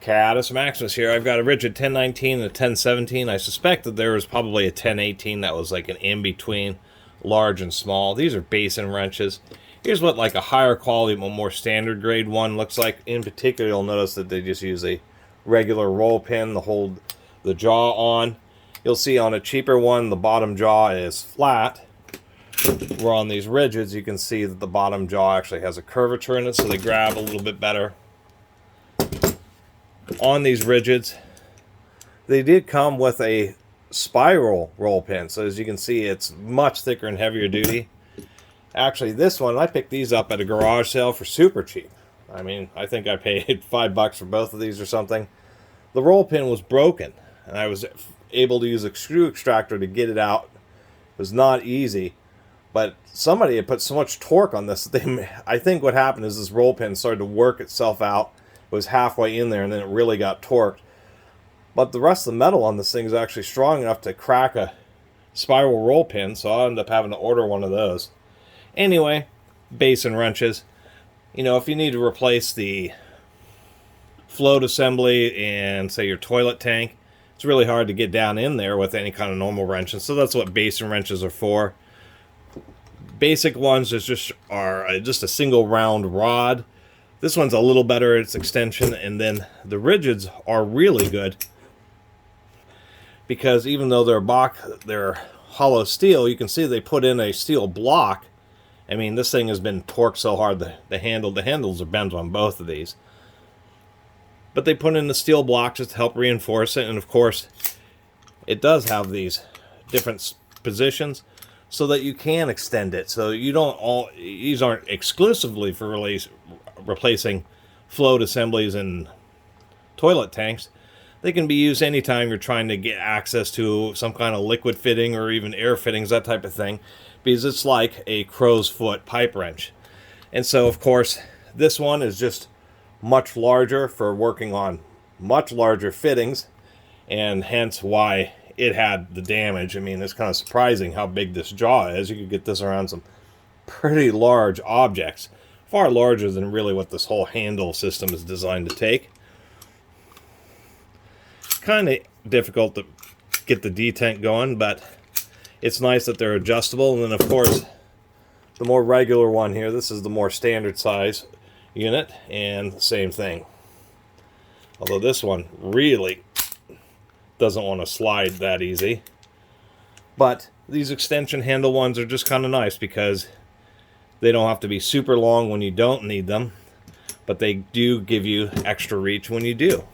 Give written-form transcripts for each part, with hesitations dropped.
Catus Maximus here. I've got a Ridgid 1019 and a 1017. I suspect that there was probably a 1018 that was like an in-between large and small. These are Basin wrenches. Here's what like a higher quality, more standard grade one looks like. In particular, you'll notice that they just use a regular roll pin to hold the jaw on. You'll see on a cheaper one, the bottom jaw is flat. Where on these Ridgids, you can see that the bottom jaw actually has a curvature in it, so they grab a little bit better. On these Ridgids, they did come with a spiral roll pin, so as you can see, it's much thicker and heavier duty. Actually, this one, I picked these up at a garage sale for super cheap. I mean, I think I paid $5 for both of these or something. The roll pin was broken, and I was able to use a screw extractor to get it out. It was not easy, but somebody had put so much torque on this that I think what happened is this roll pin started to work itself out. It was halfway in there, and then it really got torqued. But the rest of the metal on this thing is actually strong enough to crack a spiral roll pin, so I'll end up having to order one of those. Anyway, Basin wrenches. You know, if you need to replace the float assembly and, say, your toilet tank, it's really hard to get down in there with any kind of normal wrench, and so that's what Basin wrenches are for. Basic ones are just a single round rod. This one's a little better at its extension, and then the Ridgids are really good because even though they're hollow steel, you can see they put in a steel block. I mean, this thing has been torqued so hard the handles are bent on both of these. But they put in the steel block just to help reinforce it, and of course, it does have these different positions so that you can extend it. So these aren't exclusively for replacing float assemblies and toilet tanks. They can be used anytime you're trying to get access to some kind of liquid fitting or even air fittings, that type of thing, because it's like a crow's foot pipe wrench. And so, of course, this one is just much larger for working on much larger fittings, and hence why it had the damage. I mean, it's kind of surprising how big this jaw is. You could get this around some pretty large objects. Far larger than really what this whole handle system is designed to take. Kind of difficult to get the detent going, but it's nice that they're adjustable. And then, of course, the more regular one here, this is the more standard size unit, and the same thing. Although this one really doesn't want to slide that easy. But these extension handle ones are just kind of nice because they don't have to be super long when you don't need them, but they do give you extra reach when you do.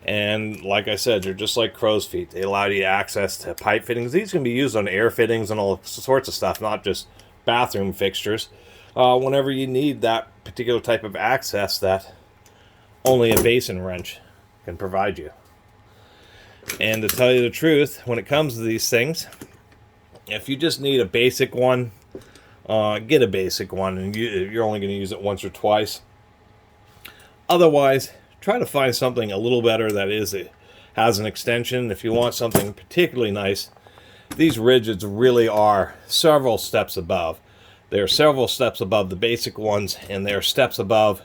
And like I said, they're just like crow's feet. They allow you access to pipe fittings. These can be used on air fittings and all sorts of stuff, not just bathroom fixtures. Whenever you need that particular type of access that only a Basin wrench can provide you. And to tell you the truth, when it comes to these things, if you just need a basic one, get a basic one, and you're only going to use it once or twice. Otherwise, try to find something a little better that has an extension. If you want something particularly nice, these Ridgids really are several steps above. They're several steps above the basic ones, and they're steps above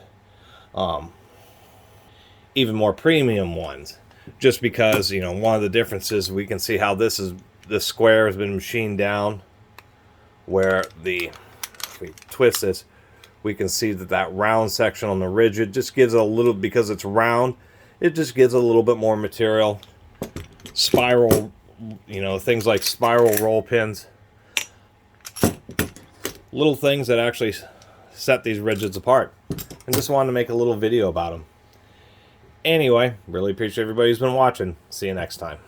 even more premium ones. Just because, you know, one of the differences, we can see how this square has been machined down, where if we twist this, we can see that round section on the Ridgid just gives a little, because it's round, it just gives a little bit more material. Spiral, you know, things like spiral roll pins, little things that actually set these Ridgids apart. And just wanted to make a little video about them. Anyway, really appreciate everybody who's been watching. See you next time.